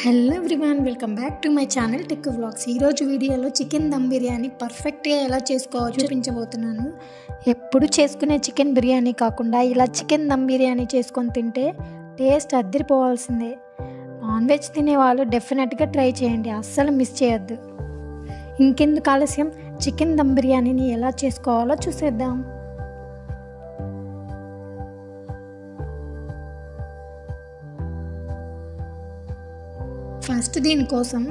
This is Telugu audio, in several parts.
Hello everyone, welcome back to my channel tech vlogs. ఈరోజు వీడియోలో చికెన్ దమ్ బిర్యానీ పర్ఫెక్ట్గా ఎలా చేసుకోవాలో చూపించబోతున్నాను. ఎప్పుడు చేసుకునే చికెన్ బిర్యానీ కాకుండా ఇలా చికెన్ దమ్ బిర్యానీ చేసుకొని తింటే టేస్ట్ అద్దరిపోవాల్సిందే. నాన్ వెజ్ తినేవాళ్ళు డెఫినెట్గా ట్రై చేయండి, అస్సలు మిస్ చేయొద్దు. ఇంకెందుకు ఆలస్యం, చికెన్ దమ్ బిర్యానీని ఎలా చేసుకోవాలో చూసేద్దాం. ఫస్ట్ దీనికోసం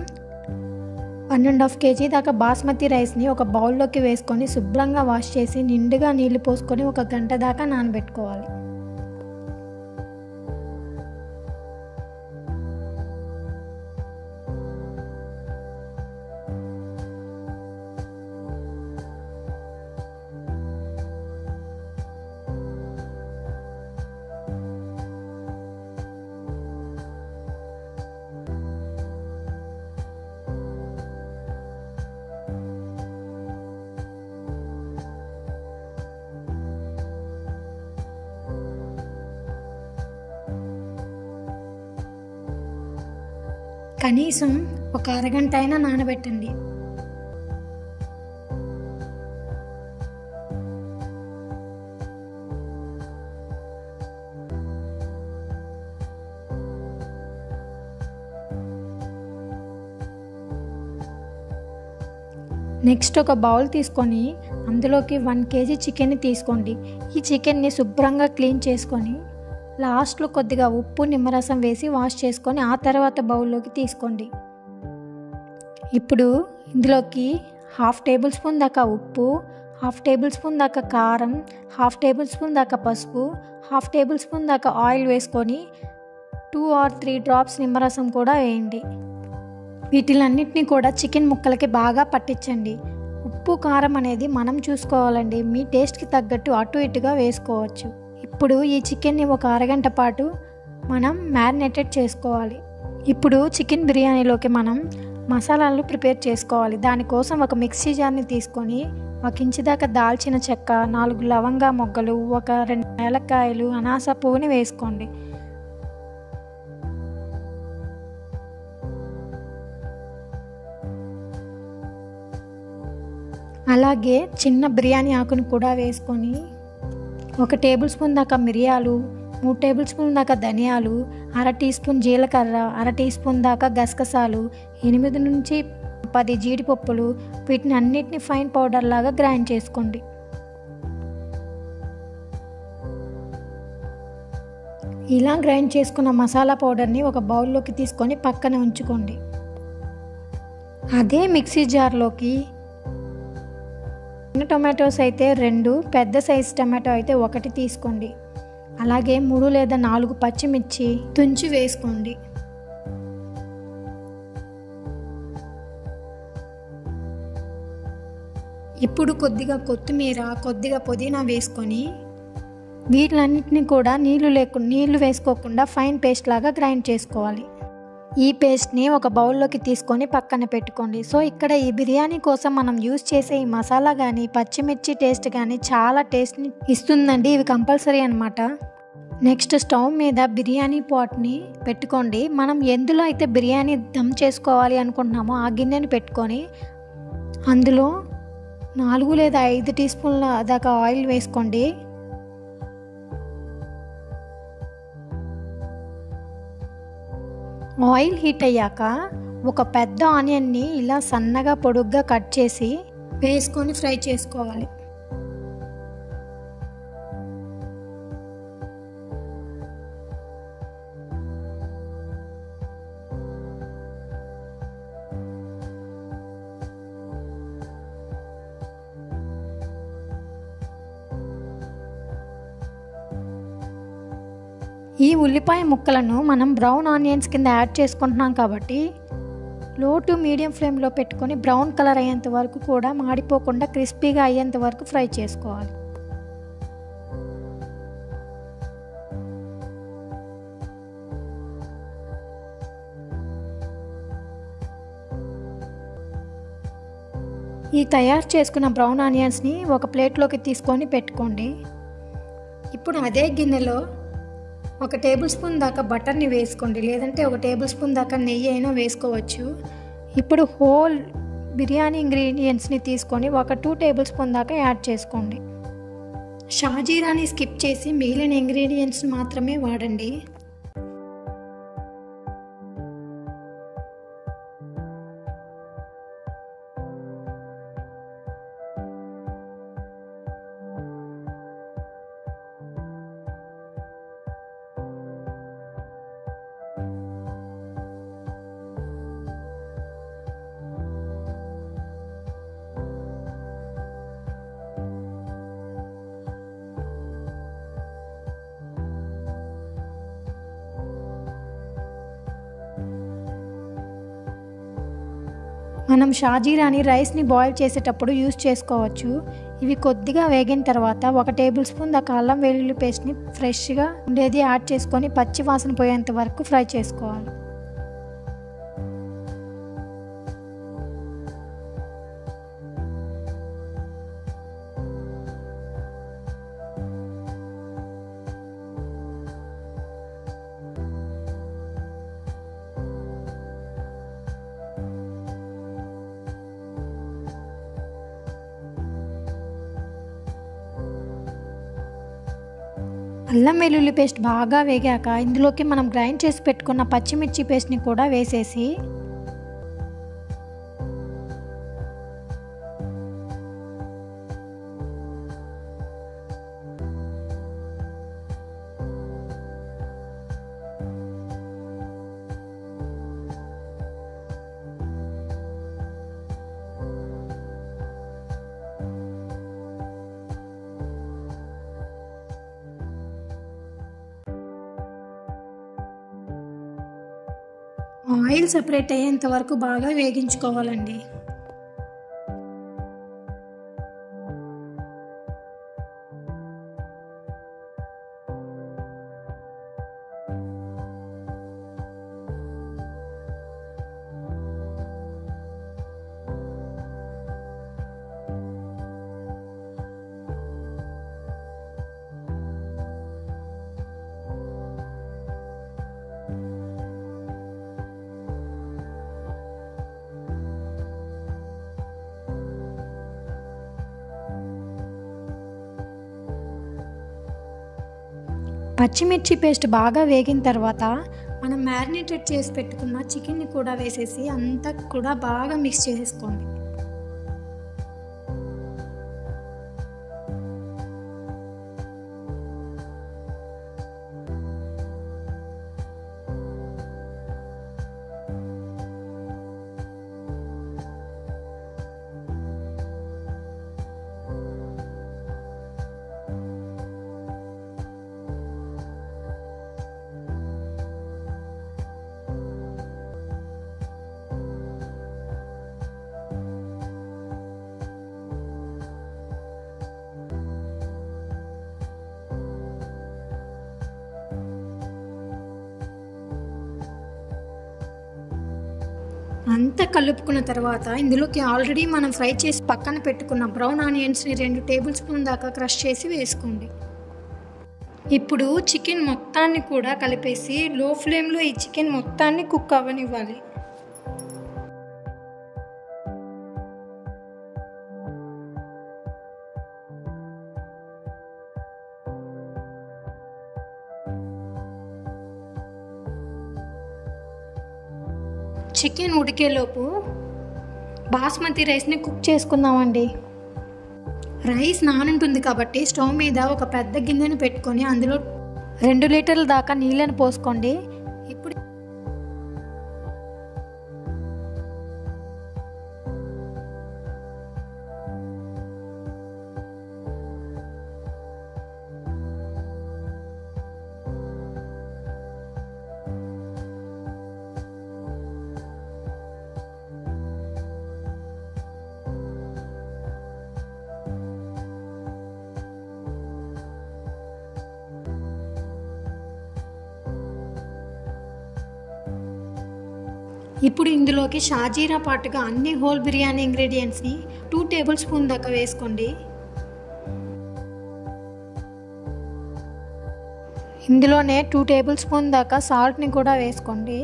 1.5 kg దాకా బాస్మతి రైస్ని ఒక బౌల్లోకి వేసుకొని శుభ్రంగా వాష్ చేసి నిండుగా నీళ్లు పోసుకొని 1 గంట దాకా నానబెట్టుకోవాలి. కనీసం ఒక అరగంట అయినా నానబెట్టండి. నెక్స్ట్ ఒక బౌల్ తీసుకొని అందులోకి 1 kg చికెన్ని తీసుకోండి. ఈ చికెన్ని శుభ్రంగా క్లీన్ చేసుకొని లాస్ట్లో కొద్దిగా ఉప్పు నిమ్మరసం వేసి వాష్ చేసుకొని ఆ తర్వాత బౌల్లోకి తీసుకోండి. ఇప్పుడు ఇందులోకి 1/2 టేబుల్ స్పూన్ దాకా ఉప్పు, 1/2 టేబుల్ స్పూన్ దాకా కారం, 1/2 టేబుల్ స్పూన్ దాకా పసుపు, 1/2 టేబుల్ స్పూన్ దాకా ఆయిల్ వేసుకొని 2 or 3 డ్రాప్స్ నిమ్మరసం కూడా వేయండి. వీటిలన్నిటిని కూడా చికెన్ ముక్కలకి బాగా పట్టించండి. ఉప్పు కారం అనేది మనం చూసుకోవాలండి, మీ టేస్ట్కి తగ్గట్టు అటు ఇటుగా వేసుకోవచ్చు. ఇప్పుడు ఈ చికెన్ని ఒక అరగంట పాటు మనం మ్యారినేటెడ్ చేసుకోవాలి. ఇప్పుడు చికెన్ బిర్యానీలోకి మనం మసాలాలు ప్రిపేర్ చేసుకోవాలి. దానికోసం ఒక మిక్సీ జార్ని తీసుకొని 1 ఇంచు దాకా దాల్చిన చెక్క, 4 లవంగా మొగ్గలు, 2 ఏలక్కాయలు, అనాస పువ్వుని వేసుకోండి. అలాగే చిన్న బిర్యానీ ఆకును కూడా వేసుకొని 1 టేబుల్ స్పూన్ దాకా మిరియాలు, 3 టేబుల్ స్పూన్ దాకా ధనియాలు, 1/2 టీ స్పూన్ జీలకర్ర, 1/2 టీ స్పూన్ దాకా గసగసాలు, 8 నుంచి 10 జీడిపప్పులు, వీటిని అన్నిటిని ఫైన్ పౌడర్ లాగా గ్రైండ్ చేసుకోండి. ఇలా గ్రైండ్ చేసుకున్న మసాలా పౌడర్ని ఒక బౌల్లోకి తీసుకొని పక్కన ఉంచుకోండి. అదే మిక్సీ జార్లోకి చిన్న టొమాటోస్ అయితే 2, పెద్ద సైజు టమాటో అయితే 1 తీసుకోండి. అలాగే 3 లేదా 4 పచ్చిమిర్చి తుంచి వేసుకోండి. ఇప్పుడు కొద్దిగా కొత్తిమీర, కొద్దిగా పుదీనా వేసుకొని వీటిలన్నింటినీ కూడా నీళ్లు వేసుకోకుండా ఫైన్ పేస్ట్ లాగా గ్రైండ్ చేసుకోవాలి. ఈ పేస్ట్ని ఒక బౌల్లోకి తీసుకొని పక్కన పెట్టుకోండి. సో ఇక్కడ ఈ బిర్యానీ కోసం మనం యూజ్ చేసే ఈ మసాలా కానీ పచ్చిమిర్చి టేస్ట్ కానీ చాలా టేస్ట్ని ఇస్తుందండి. ఇవి కంపల్సరీ అనమాట. నెక్స్ట్ స్టవ్ మీద బిర్యానీ పాట్ని పెట్టుకోండి. మనం ఎందులో అయితే బిర్యానీ దమ్ చేసుకోవాలి అనుకుంటున్నామో ఆ గిన్నెని పెట్టుకొని అందులో 4 లేదా 5 టీ స్పూన్ల దాకా ఆయిల్ వేసుకోండి. ఆయిల్ హీట్ అయ్యాక ఒక పెద్ద ఆనియన్ని ఇలా సన్నగా పొడుగ్గా కట్ చేసి వేసుకొని ఫ్రై చేసుకోవాలి. ఈ ఉల్లిపాయ ముక్కలను మనం బ్రౌన్ ఆనియన్స్ కింద యాడ్ చేసుకుంటున్నాం కాబట్టి లో టు మీడియం ఫ్లేమ్లో పెట్టుకొని బ్రౌన్ కలర్ అయ్యేంత వరకు కూడా మాడిపోకుండా క్రిస్పీగా అయ్యేంత వరకు ఫ్రై చేసుకోవాలి. ఈ తయారు చేసుకున్న బ్రౌన్ ఆనియన్స్ని ఒక ప్లేట్లోకి తీసుకొని పెట్టుకోండి. ఇప్పుడు అదే గిన్నెలో 1 టేబుల్ స్పూన్ దాకా బటర్ని వేసుకోండి, లేదంటే 1 టేబుల్ స్పూన్ దాకా నెయ్యి అయినా వేసుకోవచ్చు. ఇప్పుడు హోల్ బిర్యానీ ఇంగ్రీడియంట్స్ని తీసుకొని ఒక 2 టేబుల్ స్పూన్ దాకా యాడ్ చేసుకోండి. షాజీరాని స్కిప్ చేసి మిగిలిన ఇంగ్రీడియంట్స్ మాత్రమే వాడండి. మనం షాజీరాని రైస్ని బాయిల్ చేసేటప్పుడు యూస్ చేసుకోవచ్చు. ఇవి కొద్దిగా వేగిన తర్వాత 1 టేబుల్ స్పూన్ దాకా అల్లం వెల్లుల్లి పేస్ట్ని ఫ్రెష్గా ఉండేది యాడ్ చేసుకొని పచ్చి వాసన పోయేంత వరకు ఫ్రై చేసుకోవాలి. అల్లం వెల్లుల్లి పేస్ట్ బాగా వేగాక ఇందులోకి మనం గ్రైండ్ చేసి పెట్టుకున్న పచ్చిమిర్చి పేస్ట్ని కూడా వేసేసి ఆయిల్ సెపరేట్ అయ్యేంత వరకు బాగా వేగించుకోవాలండి. పచ్చిమిర్చి పేస్ట్ బాగా వేగిన తర్వాత మనం మ్యారినేటెడ్ చేసి పెట్టుకున్న చికెన్ని కూడా వేసేసి అంతా కూడా బాగా మిక్స్ చేసేసుకోండి. అంతా కలుపుకున్న తర్వాత ఇందులోకి ఆల్రెడీ మనం ఫ్రై చేసి పక్కన పెట్టుకున్న బ్రౌన్ ఆనియన్స్ని 2 టేబుల్ స్పూన్ దాకా క్రష్ చేసి వేసుకోండి. ఇప్పుడు చికెన్ మొత్తాన్ని కూడా కలిపేసి లో ఫ్లేమ్లో ఈ చికెన్ మొత్తాన్ని కుక్ అవ్వనివ్వాలి. చికెన్ ఉడికేలోపు బాస్మతి రైస్ని కుక్ చేసుకుందామండి. రైస్ నానుంటుంది కాబట్టి స్టవ్ మీద ఒక పెద్ద గిన్నెను పెట్టుకొని అందులో 2 లీటర్ల దాకా నీళ్ళని పోసుకోండి. ఇప్పుడు ఇప్పుడు ఇందులోకి షాజీరా పాటుగా అన్ని హోల్ బిర్యానీ ఇంగ్రీడియంట్స్ని 2 టేబుల్ స్పూన్ దాకా వేసుకోండి. ఇందులోనే 2 టేబుల్ స్పూన్ దాకా సాల్ట్ని కూడా వేసుకోండి.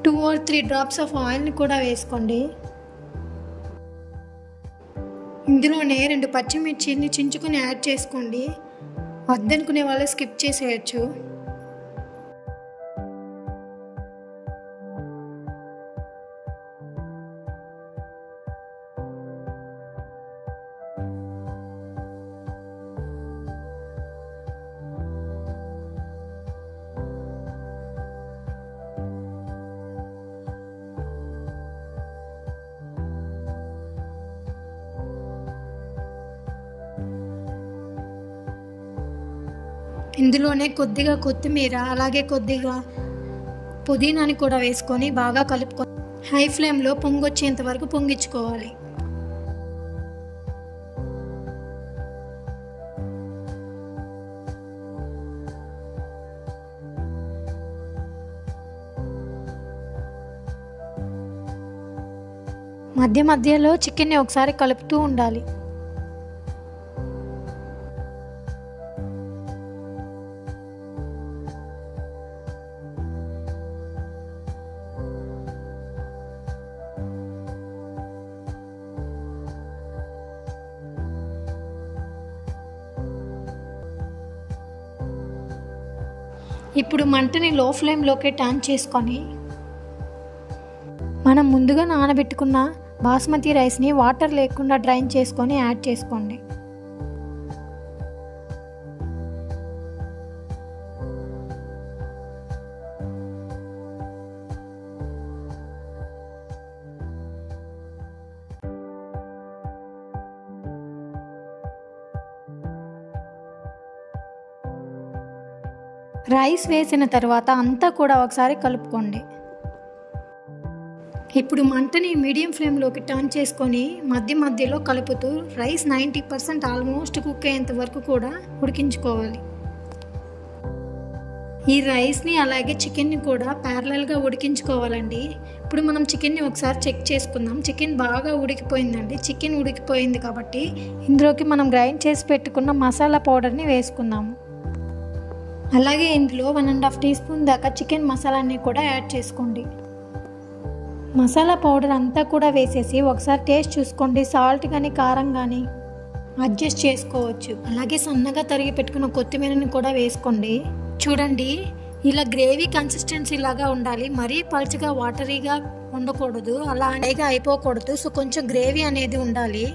టూ ఆర్ 3 డ్రాప్స్ ఆఫ్ ఆయిల్ని కూడా వేసుకోండి. ఇందులోనే 2 పచ్చిమిర్చిని చించుకొని యాడ్ చేసుకోండి. వద్దనుకునే వాళ్ళు స్కిప్ చేసేయచ్చు. ఇందులోనే కొద్దిగా కొత్తిమీర అలాగే కొద్దిగా పుదీనాని కూడా వేసుకొని బాగా కలుపుకొని హై ఫ్లేమ్లో పొంగొచ్చేంత వరకు పొంగించుకోవాలి. మధ్య మధ్యలో చికెన్ని ఒకసారి కలుపుతూ ఉండాలి. ఇప్పుడు మంటని లో ఫ్లేమ్లోకి టర్న్ చేసుకొని మనం ముందుగా నానబెట్టుకున్న బాస్మతి రైస్ని వాటర్ లేకుండా డ్రైన్ చేసుకొని యాడ్ చేసుకోండి. రైస్ వేసిన తర్వాత అంతా కూడా ఒకసారి కలుపుకోండి. ఇప్పుడు మంటని మీడియం ఫ్లేమ్లోకి టర్న్ చేసుకొని మధ్య మధ్యలో కలుపుతూ రైస్ 90% ఆల్మోస్ట్ కుక్ అయ్యేంత వరకు కూడా ఉడికించుకోవాలి. ఈ రైస్ని అలాగే చికెన్ని కూడా ప్యారలల్గా ఉడికించుకోవాలండి. ఇప్పుడు మనం చికెన్ని ఒకసారి చెక్ చేసుకుందాం. చికెన్ బాగా ఉడికిపోయిందండి. చికెన్ ఉడికిపోయింది కాబట్టి ఇందులోకి మనం గ్రైండ్ చేసి పెట్టుకున్న మసాలా పౌడర్ని వేసుకుందాము. అలాగే ఇందులో 1.5 టీ స్పూన్ దాకా చికెన్ మసాలాని కూడా యాడ్ చేసుకోండి. మసాలా పౌడర్ అంతా కూడా వేసేసి ఒకసారి టేస్ట్ చూసుకోండి. సాల్ట్ కానీ కారం కానీ అడ్జస్ట్ చేసుకోవచ్చు. అలాగే సన్నగా తరిగి పెట్టుకున్న కొత్తిమీరని కూడా వేసుకోండి. చూడండి, ఇలా గ్రేవీ కన్సిస్టెన్సీ లాగా ఉండాలి. మరీ పల్చగా వాటరీగా ఉండకూడదు, అలా అనేగా అయిపోకూడదు. సో కొంచెం గ్రేవీ అనేది ఉండాలి.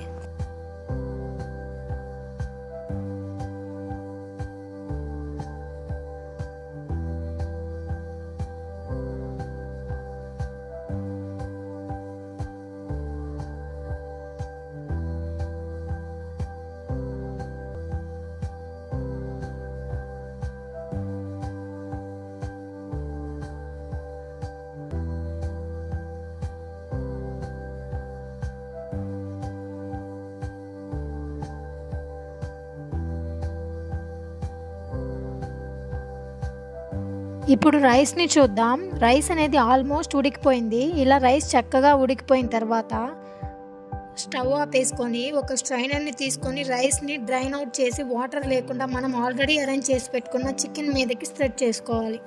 ఇప్పుడు రైస్ని చూద్దాం. రైస్ అనేది ఆల్మోస్ట్ ఉడికిపోయింది. ఇలా రైస్ చక్కగా ఉడికిపోయిన తర్వాత స్టవ్ ఆపేసుకొని ఒక స్ట్రైనర్ని తీసుకొని రైస్ని డ్రైన్ అవుట్ చేసి వాటర్ లేకుండా మనం ఆల్రెడీ అరేంజ్ చేసి పెట్టుకున్న చికెన్ మీదకి స్ప్రెడ్ చేసుకోవాలి.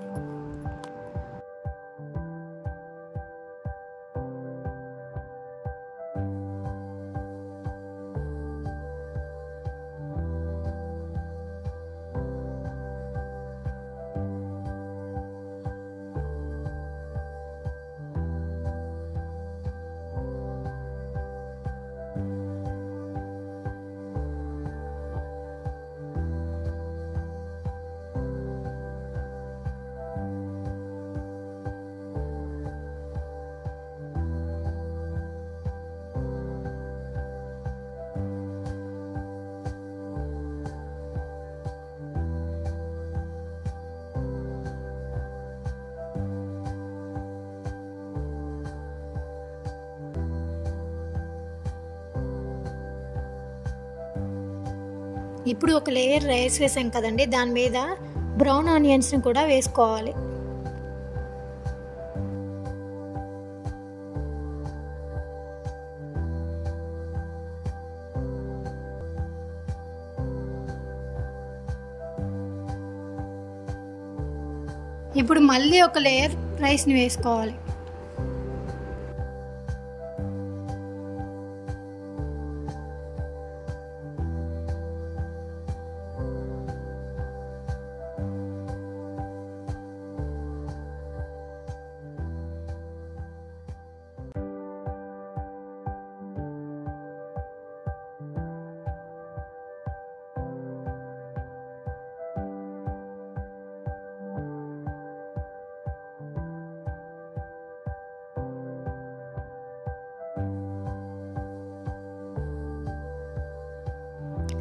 ఇప్పుడు ఒక లేయర్ రైస్ వేసాం కదండి, దాని మీద బ్రౌన్ ఆనియన్స్ని కూడా వేసుకోవాలి. ఇప్పుడు మళ్ళీ ఒక లేయర్ రైస్ని వేసుకోవాలి.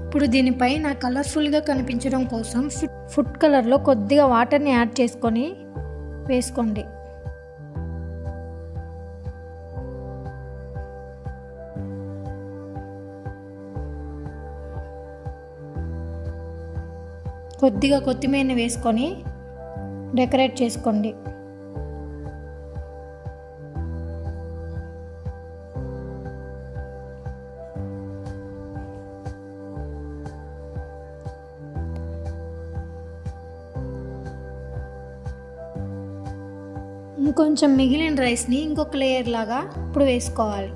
ఇప్పుడు దీనిపైన కలర్ఫుల్గా కనిపించడం కోసం ఫుడ్ కలర్లో కొద్దిగా వాటర్ని యాడ్ చేసుకొని వేసుకోండి. కొద్దిగా కొత్తిమీరని వేసుకొని డెకరేట్ చేసుకోండి. ఇంకొంచెం మిగిలిన రైస్ని ఇంకొక లేయర్ లాగా ఇప్పుడు వేసుకోవాలి.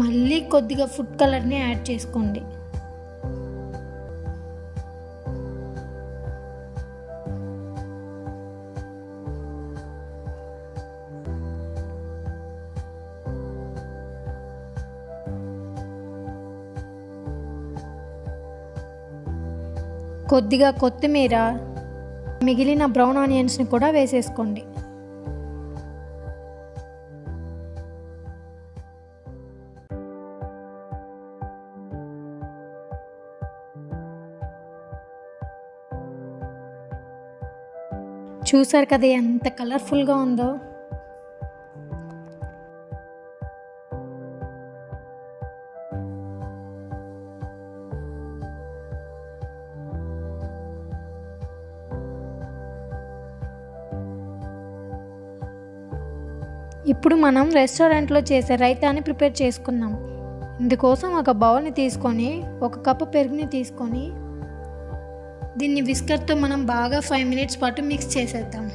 మళ్ళీ కొద్దిగా ఫుడ్ కలర్ని యాడ్ చేసుకోండి. కొద్దిగా కొత్తిమీర, మిగిలిన బ్రౌన్ ఆనియన్స్ని కూడా వేసేసుకోండి. చూసారు కదా ఎంత కలర్ఫుల్గా ఉందో. ఇప్పుడు మనం రెస్టారెంట్లో చేసే రైతాని ప్రిపేర్ చేసుకుందాం. ఇందుకోసం ఒక బౌల్ని తీసుకొని 1 కప్పు పెరుగుని తీసుకొని దీన్ని విస్కర్తో మనం బాగా 5 మినిట్స్ పాటు మిక్స్ చేసేద్దాం.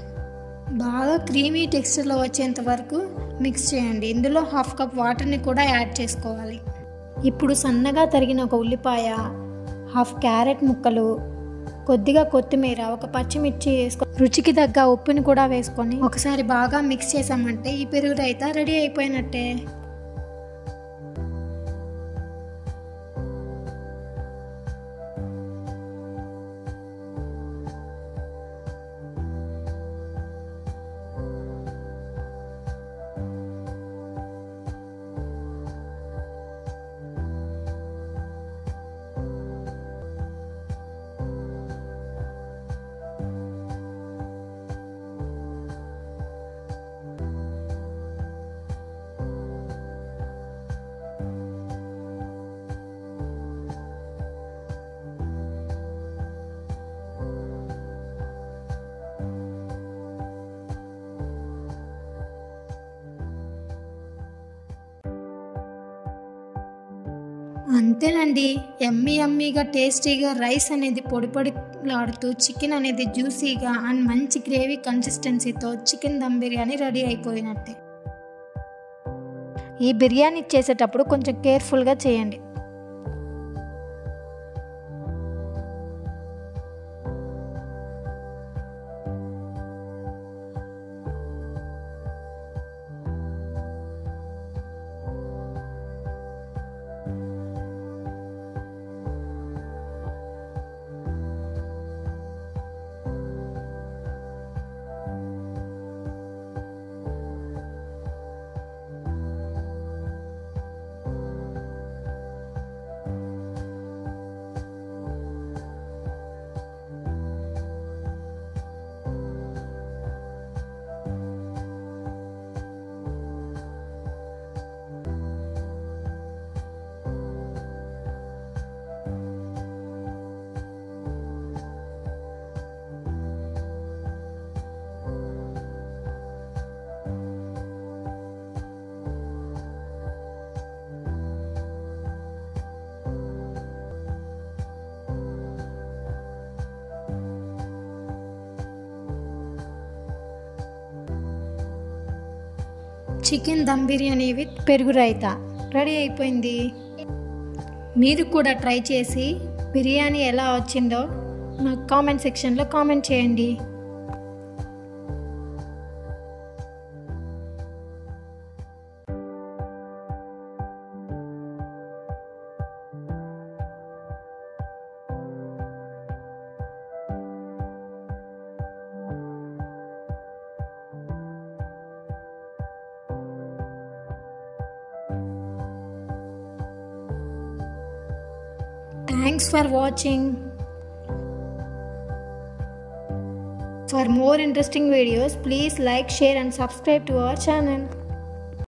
బాగా క్రీమీ టెక్స్చర్లో వచ్చేంత వరకు మిక్స్ చేయండి. ఇందులో 1/2 కప్ వాటర్ని కూడా యాడ్ చేసుకోవాలి. ఇప్పుడు సన్నగా తరిగిన ఒక ఉల్లిపాయ, 1/2 క్యారెట్ ముక్కలు, కొద్దిగా కొత్తిమీర, 1 పచ్చిమిర్చి వేసుకొని రుచికి తగ్గ ఉప్పుని కూడా వేసుకొని ఒకసారి బాగా మిక్స్ చేసామంటే ఈ పెరుగు రైతా రెడీ అయిపోయినట్టే. అంతేనండి, యమ్మీగా టేస్టీగా రైస్ అనేది పొడి పొడిలాడుతూ, చికెన్ అనేది జ్యూసీగా అండ్ మంచి గ్రేవీ కన్సిస్టెన్సీతో చికెన్ దమ్ బిర్యానీ రెడీ అయిపోయినట్టే. ఈ బిర్యానీ చేసేటప్పుడు కొంచెం కేర్ఫుల్గా చేయండి. చికెన్ దమ్ బిర్యానీ విత్ పెరుగు రైతా రెడీ అయిపోయింది. మీరు కూడా ట్రై చేసి బిర్యానీ ఎలా వచ్చిందో నాకు కామెంట్ సెక్షన్లో కామెంట్ చేయండి. Thanks for watching. For more interesting videos, please like, share and subscribe to our channel.